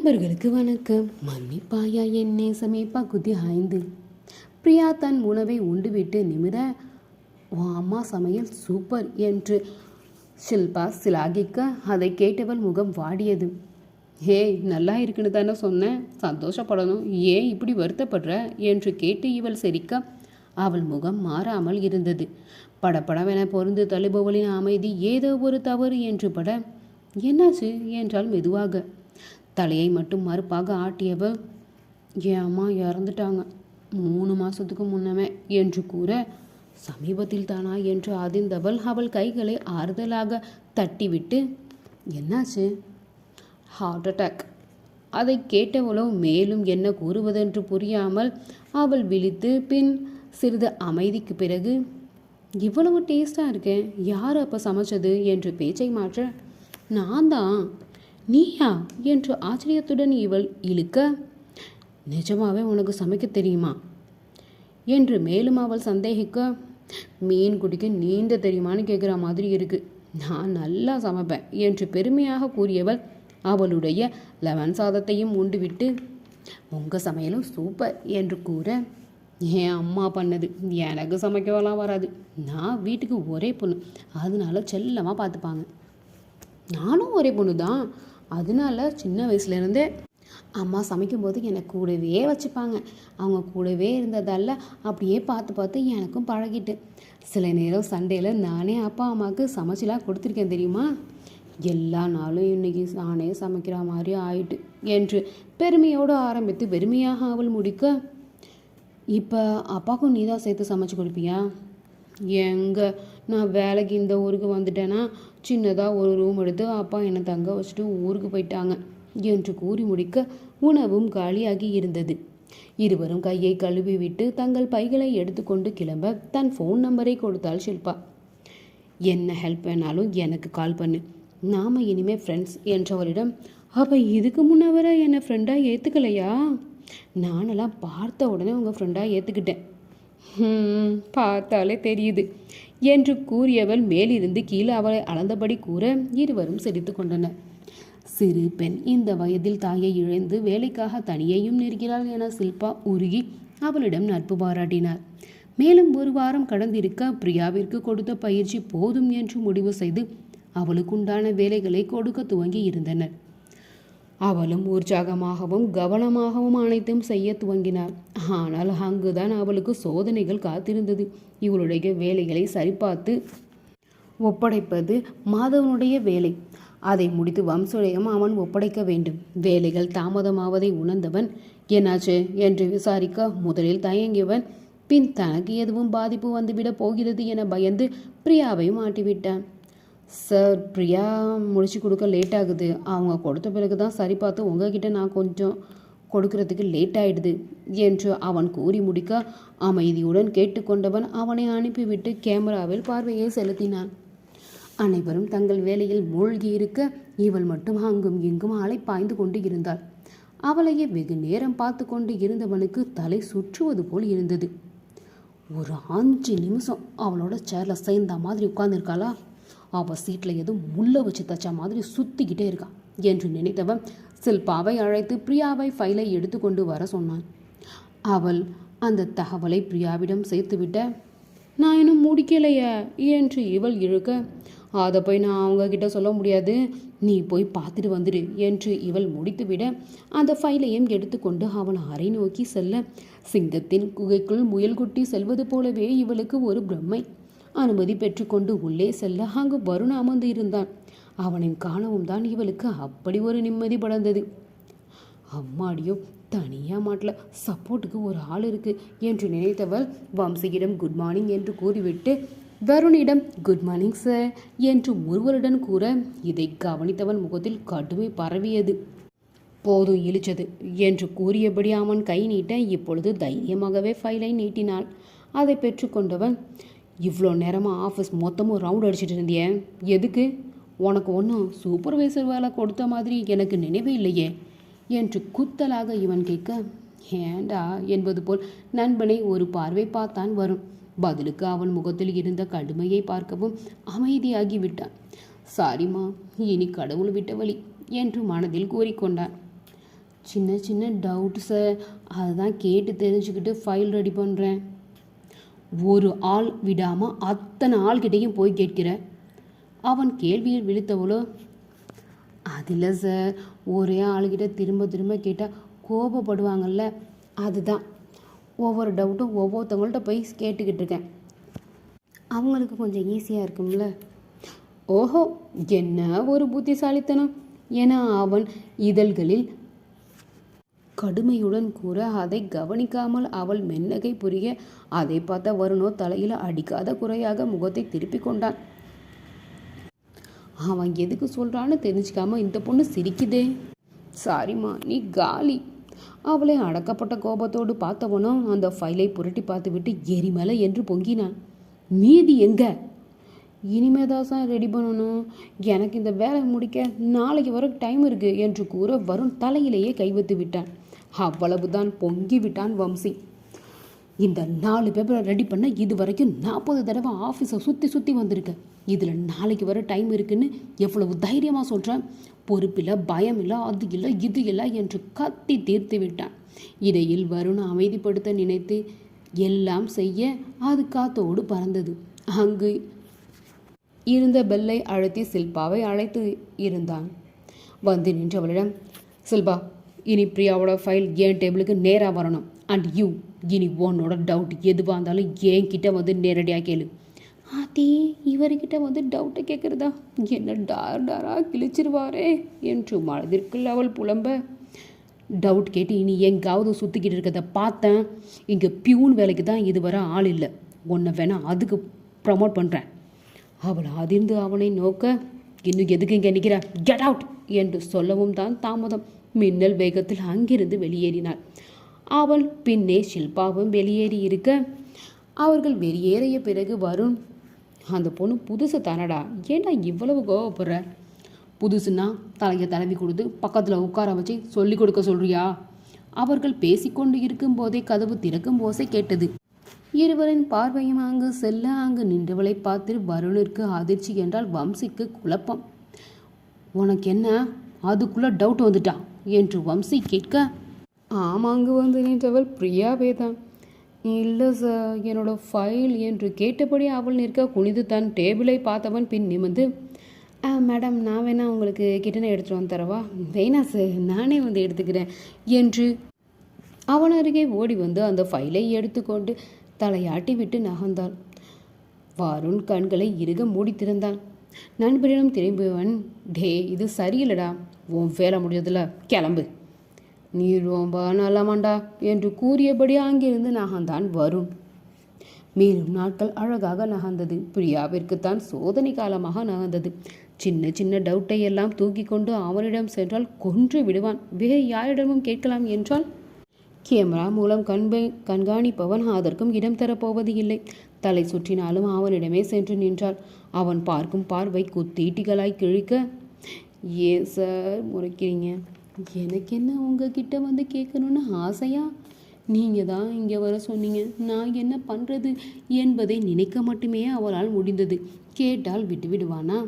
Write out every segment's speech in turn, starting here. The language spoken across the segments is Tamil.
நண்பர்களுக்கு வணக்கம். மன்னிப்பாயா என் நேசமே பகுதி 5. பிரியா தன் உணவை உண்டுவிட்டு நிமிர, உன் அம்மா சமையல் சூப்பர் என்று ஷில்பா சிலாகிக்க அதை கேட்டவள் முகம் வாடியது. ஹேய், நல்லா இருக்குன்னு தானே சொன்னேன், சந்தோஷப்படணும், ஏன் இப்படி வருத்தப்படுற என்று கேட்டு இவள் சிரிக்க அவள் முகம் மாறாமல் இருந்தது. படப்படவென பொருந்து தழுபவளின் அமைதி ஏதோ ஒரு தவறு என்று பட, என்னாச்சு என்றால் மெதுவாக. தலையை மட்டும் மறுப்பாக ஆட்டியவள், என் அம்மா இறந்துட்டாங்க 3 மாதத்துக்கு முன்னமே என்று கூற, சமீபத்தில் தானா என்று அதிர்ந்தவள் அவள் கைகளை ஆறுதலாக தட்டிவிட்டு, என்னாச்சு? Heart attack. அதை கேட்டவளோ மேலும் என்ன கூறுவதென்று புரியாமல் அவள் விழித்து பின் சிறிது அமைதிக்கு பிறகு, இவ்வளவு டேஸ்டாக இருக்கேன், யார் அப்போ சமைச்சது என்று பேச்சை மாற்ற, நான் தான். நீயா என்று ஆச்சரியத்துடன் இவள் இழுக்க, நிஜமாவே உனக்கு சமைக்க தெரியுமா என்று மேலும் அவள் சந்தேகிக்க, மீன் குடிக்க நீந்த தெரியுமான்னு கேட்குற மாதிரி இருக்கு, நான் நல்லா சமைப்பேன் என்று பெருமையாக கூறியவள் அவளுடைய லெமன் சாதத்தையும் உண்டுவிட்டு, உங்கள் சமையலும் சூப்பர் என்று கூற, என் அம்மா பண்ணது எனக்கு சமைக்கவெல்லாம் வராது, நான் வீட்டுக்கு ஒரே பொண்ணு, அதனால செல்லமாக பார்த்துப்பாங்க. நானும் ஒரே பொண்ணு தான், அதனால சின்ன வயசுலேருந்தே அம்மா சமைக்கும்போது என்னை கூடவே வச்சுப்பாங்க. அவங்க கூடவே இருந்ததால் அப்படியே பார்த்து பார்த்து எனக்கும் பழகிட்டு, சில நேரம் சண்டேயில் நானே அப்பா அம்மாவுக்கு சமைச்சலாம் கொடுத்துருக்கேன் தெரியுமா. எல்லா நாளும் இன்றைக்கி நானே சமைக்கிற மாதிரி ஆயிட்டு என்று பெருமையோடு ஆரம்பித்து வெறுமையாக அவள் முடிக்க, இப்போ அப்பாவுக்கும் நீ தான் சேர்த்து சமைச்சு கொடுப்பியா? எங்கே, நான் வேலைக்கு இந்த ஊருக்கு வந்துட்டேன்னா சின்னதாக ஒரு ரூம் எடுத்து அப்பா என்னை தங்க வச்சுட்டு ஊருக்கு போயிட்டாங்க என்று கூறி முடிக்க உணவும் காலியாகி இருந்தது. இருவரும் கையை கழுவி விட்டு தங்கள் பைகளை எடுத்துக்கொண்டு கிளம்ப தன் ஃபோன் நம்பரை கொடுத்தாள் ஷில்பா. என்ன ஹெல்ப் வேணாலும் எனக்கு கால் பண்ணு, நாம் இனிமேல் ஃப்ரெண்ட்ஸ் என்றவளிடம், அப்போ இதுக்கு முன்னவரை என்னை ஃப்ரெண்டாக ஏற்றுக்கலையா? நானெல்லாம் பார்த்த உடனே உங்கள் ஃப்ரெண்டாக ஏற்றுக்கிட்டேன். பார்த்தாலே தெரியுது என்று கூறியவள் மேலிருந்து கீழே அவளை அளந்தபடி கூற இருவரும் சிரித்து கொண்டனர். சிறு பெண் இந்த வயதில் தாயை இழந்து வேலைக்காக தனியையும் நிற்கிறாள் என ஷில்பா உருகி அவளிடம் நட்பு பாராட்டினார். மேலும் 1 வாரம் கடந்திருக்க பிரியாவிற்கு கொடுத்த பயிற்சி போதும் என்று முடிவு செய்து அவளுக்குண்டான வேலைகளை கொடுக்க துவங்கி இருந்தனர். அவளும் உற்சாகமாகவும் கவனமாகவும் அனைத்தும் செய்ய துவங்கினாள். ஆனால் அங்குதான் அவளுக்கு சோதனைகள் காத்திருந்தது. இவளுடைய வேலைகளை சரிபார்த்து ஒப்படைப்பது மாதவனுடைய வேலை. அதை முடித்து வம்சுடையம் அவன் ஒப்படைக்க வேண்டும். வேலைகள் தாமதமாவதை உணர்ந்தவன், என்னாச்சு என்று விசாரிக்க முதலில் தயங்கியவன் பின் தனக்கு எதுவும் பாதிப்பு வந்துவிட போகிறது என பயந்து பிரியாவை மாட்டிவிட்டான். சார், பிரியா முடிச்சு கொடுக்க லேட் ஆகுது, அவங்க கொடுத்த பிறகு தான் சரி பார்த்து உங்ககிட்ட நான் கொஞ்சம் கொடுக்கறதுக்கு லேட் ஆயிடுது என்று அவன் கூறி முடிக்க அமைதியுடன் கேட்டுக்கொண்டவன் அவனை அனுப்பிவிட்டு கேமராவில் பார்வையை செலுத்தினான். அனைவரும் தங்கள் வேலையில் மூழ்கி இருக்க இவள் மட்டும் அங்கும் இங்கும் அலை பாய்ந்து கொண்டு இருந்தாள். அவளையே வெகு நேரம் பார்த்து கொண்டு இருந்தவனுக்கு தலை சுற்றுவது போல் இருந்தது. ஒரு 5 நிமிஷம் அவளோட சேர்ல சேர்ந்த மாதிரி உட்கார்ந்துருக்காளா, அவள் சீட்டில் எதுவும் முள்ளை வச்சு தச்சா மாதிரி சுற்றிக்கிட்டே இருக்கான் என்று நினைத்தவன் ஷில்பாவை அழைத்து பிரியாவை ஃபைலை எடுத்து கொண்டு வர சொன்னான். அவள் அந்த தகவலை பிரியாவிடம் சேர்த்துவிட்ட, நான் இன்னும் முடிக்கலையே என்று இவள் இழுக்க, அதை போய் நான் அவங்கக்கிட்ட சொல்ல முடியாது, நீ போய் பார்த்துட்டு வந்துடு என்று இவள் முடித்துவிட அந்த ஃபைலையும் எடுத்துக்கொண்டு அவன் அறை நோக்கி செல்ல, சிங்கத்தின் குகைக்குள் முயல்குட்டி செல்வது போலவே இவளுக்கு ஒரு பிரம்மை. அனுமதி பெற்றுக்கொண்டு உள்ளே செல்ல அங்கு வருண் அமர்ந்து இருந்தான். அவனின் காணவும் தான் இவளுக்கு அப்படி ஒரு நிம்மதி படர்ந்தது. அம்மாடியோ, தனியாக மாட்டில் சப்போர்ட்டுக்கு ஒரு ஆள் இருக்கு என்று நினைத்தவள் வம்சியிடம் குட் மார்னிங் என்று கூறிவிட்டு வருணிடம் குட் மார்னிங் சார் என்று ஒருவருடன் கூற இதை கவனித்தவன் முகத்தில் கடுமை பரவியது. போதும் இழிச்சது என்று கூறியபடி அவன் கை நீட்ட இப்பொழுது தைரியமாகவே ஃபைலை நீட்டினாள். அதை பெற்றுக்கொண்டவன், இவ்வளோ நேரமாக ஆஃபீஸ் மொத்தமும் ரவுண்ட் அடிச்சிட்டு இருந்தியே, எதுக்கு? உனக்கு ஒன்றும் சூப்பர்வைசர் வேலை கொடுத்த மாதிரி எனக்கு நினைவே இல்லையே என்று குத்தலாக இவன் கேட்க, ஏண்டா என்பது போல் நண்பனை ஒரு பார்வை பார்த்தான் வரும். பதிலுக்கு அவன் முகத்தில் இருந்த கடுமையை பார்க்கவும் அமைதியாகி விட்டான். சாரிம்மா, இனி கடவுள் விட்ட வழி என்று மனதில் கூறிக்கொண்டான். சின்ன சின்ன டவுட் சார், அதுதான் கேட்டு தெரிஞ்சுக்கிட்டு ஃபைல் ரெடி பண்ணுறேன். ஒரு ஆள் விடாமல் அத்தனை ஆள்கிட்டையும் போய் கேட்கிற. அவன் கேள்வியில் விழித்தவளோ, அதில் சார், ஒரே ஆளுகிட்ட திரும்ப திரும்ப கேட்டால் கோபப்படுவாங்கல்ல, அதுதான் ஒவ்வொரு டவுட்டும் ஒவ்வொருத்தவங்கள்ட்ட போய் கேட்டுக்கிட்டு இருக்கேன். அவங்களுக்கு கொஞ்சம் ஈஸியாக இருக்கும்ல. ஓஹோ, என்ன ஒரு புத்திசாலித்தனம் என அவன் இதழ்களில் கடுமையுடன் கூற, அதை கவனிக்காமல் அவள் மென்னகை புரிய, அதை பார்த்த வருணோ தலையில் அடிக்காத குறையாக முகத்தை திருப்பி கொண்டான். அவன் எதுக்கு சொல்கிறான்னு தெரிஞ்சுக்காம இந்த பொண்ணு சிரிக்குதே. சாரிம்மா, நீ காலி. அவளை அடக்கப்பட்ட கோபத்தோடு பார்த்தவனும் அந்த ஃபைலை புரட்டி பார்த்துவிட்டு எரிமலை என்று பொங்கினான். மீதி எங்க? இனிமேதான் சார் ரெடி பண்ணணும். எனக்கு இந்த வேலை முடிக்க நாளைக்கு வர டைம் இருக்குது என்று கூற வருண் தலையிலேயே கைவிட்டு விட்டான். அவ்வளவுதான், பொங்கி விட்டான் வம்சி. இந்த 4 பேப்பரை ரெடி பண்ண இது வரைக்கும் 40 தடவை ஆஃபீஸை சுற்றி வந்திருக்க. இதில் நாளைக்கு வர டைம் இருக்குன்னு எவ்வளவு தைரியமாக சொல்கிறேன். பொறுப்பில்லை, பயம் இல்லை, அது இல்லை இது இல்லை என்று கத்தி தீர்த்து விட்டான். இடையில் வருண் அமைதிப்படுத்த நினைத்து எல்லாம் செய்ய அது காத்தோடு பறந்தது. அங்கு இருந்த பெல்லை அழுத்தி சில்பாவை அழைத்து இருந்தான். வந்து நின்றவளிடம், சில்பா, இனி பிரியாவோட ஃபைல் என் டேபிளுக்கு நேராக வரணும். அண்ட் யூ, இனி உன்னோட டவுட் எதுவாக இருந்தாலும் என்கிட்ட வந்து நேரடியாக கேளு. ஆத்தி, இவர்கிட்ட வந்து டவுட்டை கேட்குறதா? என்ன டாராக கிழிச்சிருவாரே என்று மனதிற்குள் அவள் புலம்ப. டவுட் கேட்டு இனி எங்காவது சுற்றிக்கிட்டு இருக்கிறத பார்த்தேன். இங்கே பியூன் வேலைக்கு தான் இதுவரை ஆள் இல்லை. உன்னை வேணா அதுக்கு ப்ரமோட் பண்ணுறேன். அவள் அதிர்ந்து அவனை நோக்க, இன்னும் எதுக்கு இங்கே நிற்கிற, கெட் அவுட் என்று சொல்லவும் தான் தாமதம். மின்னல் வேகத்தில் அங்கிருந்து வெளியேறினாள். அவள் பின்னே ஷில்பாவும் வெளியேறி இருக்க, அவர்கள் வெளியேறிய பிறகு வருண், அந்த பொண்ணு புதுசு தானடா, ஏன்டா இவ்வளவு கோவப்படுற? புதுசுன்னா தலையை தடவி கொடுத்து பக்கத்தில் உட்கார வச்சு சொல்லி கொடுக்க சொல்றியா? அவர்கள் பேசிக்கொண்டு இருக்கும் போதே கதவு திறக்கும் ஓசை கேட்டது. இருவரின் பார்வையும் அங்கு செல்ல, அங்கு நின்றவளை பார்த்து வருணிற்கு அதிர்ச்சி என்றால் வம்சிக்கு குழப்பம். உனக்கு என்ன, அதுக்குள்ளே டவுட் வந்துட்டான் என்று வம்சி கேட்க, ஆமாங்கு வந்து நின்றவள் பிரியாவே தான். இல்லை சார், என்னோட ஃபைல் என்று கேட்டபடி அவள் நிற்க குனிந்து தன் டேபிளை பார்த்தவன் பின் நிமிர்ந்து, மேடம், நான் வேணா உங்களுக்கு கிட்டனை எடுத்துகிட்டு வந்து தரவா? வேணா சார், நானே வந்து எடுத்துக்கிறேன் என்று அவன் அருகே ஓடி வந்து அந்த ஃபைலை எடுத்துக்கொண்டு தலையாட்டி விட்டு நகர்ந்தாள். வருண் கண்களை இறுக மூடி திறந்தான். நண்பரிடம் திரும்பியவன், டே, இது சரியில்லடா, உன் வேலை முடிஞ்சதில்ல, கிளம்பு. நீ ரொம்ப நல்லமாண்டா என்று கூறியபடி அங்கிருந்து நகர்ந்தான் வருண். மேலும் நாட்கள் அழகாக நகர்ந்தது. பிரியாவிற்குத்தான் சோதனை காலமாக நகர்ந்தது. சின்ன சின்ன டவுட்டை எல்லாம் தூக்கி கொண்டு அவனிடம் சென்றால் கொன்று விடுவான். வேறு யாரிடமும் கேட்கலாம் என்றால் கேமரா மூலம் கண்காணிப்பவன் அதற்கும் இடம் தரப்போவது இல்லை. தலை சுற்றினாலும் அவனிடமே சென்று நின்றாள். அவன் பார்க்கும் பார்வை குத்தீட்டிகளாய் கிழிக்க, ஏன் சார் முறைக்கிறீங்க? எனக்கு என்ன உங்ககிட்ட வந்து கேட்கணுன்னு ஆசையா? நீங்கள் தான் இங்கே வர சொன்னீங்க, நான் என்ன பண்ணுறது என்பதை நினைக்க மட்டுமே அவளால் முடிந்தது. கேட்டால் விட்டு விடுவானா?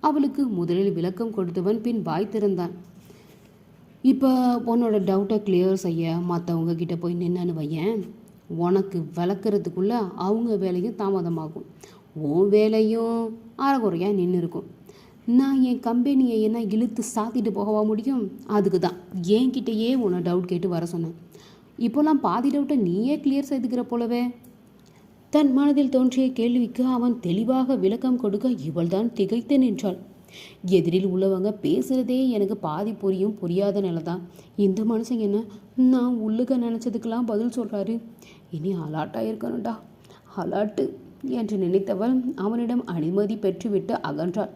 அவளுக்கு முதலில் விளக்கம் கொடுத்தவன் பின் வாய் திறந்தான். இப்போ உன்னோட டவுட்டை கிளியர் செய்ய மற்றவங்க கிட்ட போய் நின்னு வையேன், உனக்கு விளக்குறதுக்குள்ளே அவங்க வேலையும் தாமதமாகும், உன் வேலையும் அறகுறையாக நின்று இருக்கும். நான் என் கம்பெனியை என்ன இழுத்து சாத்திட்டு போகவா முடியும்? அதுக்கு தான் என்கிட்டயே உன்னை டவுட் கேட்டு வர சொன்னேன். இப்போலாம் பாதி டவுட்டை நீயே கிளியர் செய்துக்கிற போலவே. தன் மனதில் தோன்றிய கேள்விக்கு அவன் தெளிவாக விளக்கம் கொடுக்க இவள் தான் திகைத்து நின்றாள். எதிரில் உள்ளவங்க பேசுகிறதே எனக்கு பாதி புரியாத நிலை தான். இந்த மனுஷன் என்ன நான் உள்ளுக நினச்சதுக்கெல்லாம் பதில் சொல்கிறாரு. இனி அலாட்டாக இருக்கணும்டா, அலாட்டு என்று நினைத்தவள் அவனிடம் அனுமதி பெற்றுவிட்டு அகன்றாள்.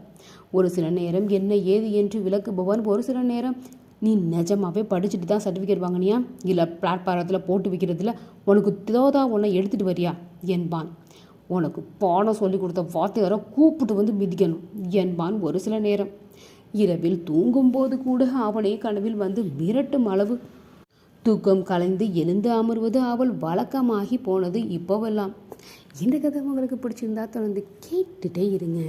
ஒரு சில நேரம் என்ன ஏது என்று விளக்குபவன் ஒரு சில நேரம், நீ நிஜமாவே படிச்சுட்டு தான் சர்டிஃபிகேட் வாங்கினியா, இல்லை பிளாட்பாரத்தில் போட்டு வைக்கிறதுல உனக்கு தோதா உன்னை எடுத்துகிட்டு வரியா என்பான். உனக்கு பாடம் சொல்லி கொடுத்த வார்த்தையார கூப்பிட்டு வந்து மிதிக்கணும் என்பான் ஒரு சில நேரம். இரவில் தூங்கும்போது கூட அவனே கனவில் வந்து மிரட்டும் அளவு தூக்கம் கலைந்து எழுந்து அமர்வது அவள் வழக்கமாகி போனது இப்போவெல்லாம். இந்த கதை உங்களுக்கு பிடிச்சிருந்தா தொடர்ந்து கேட்டுட்டே இருங்க.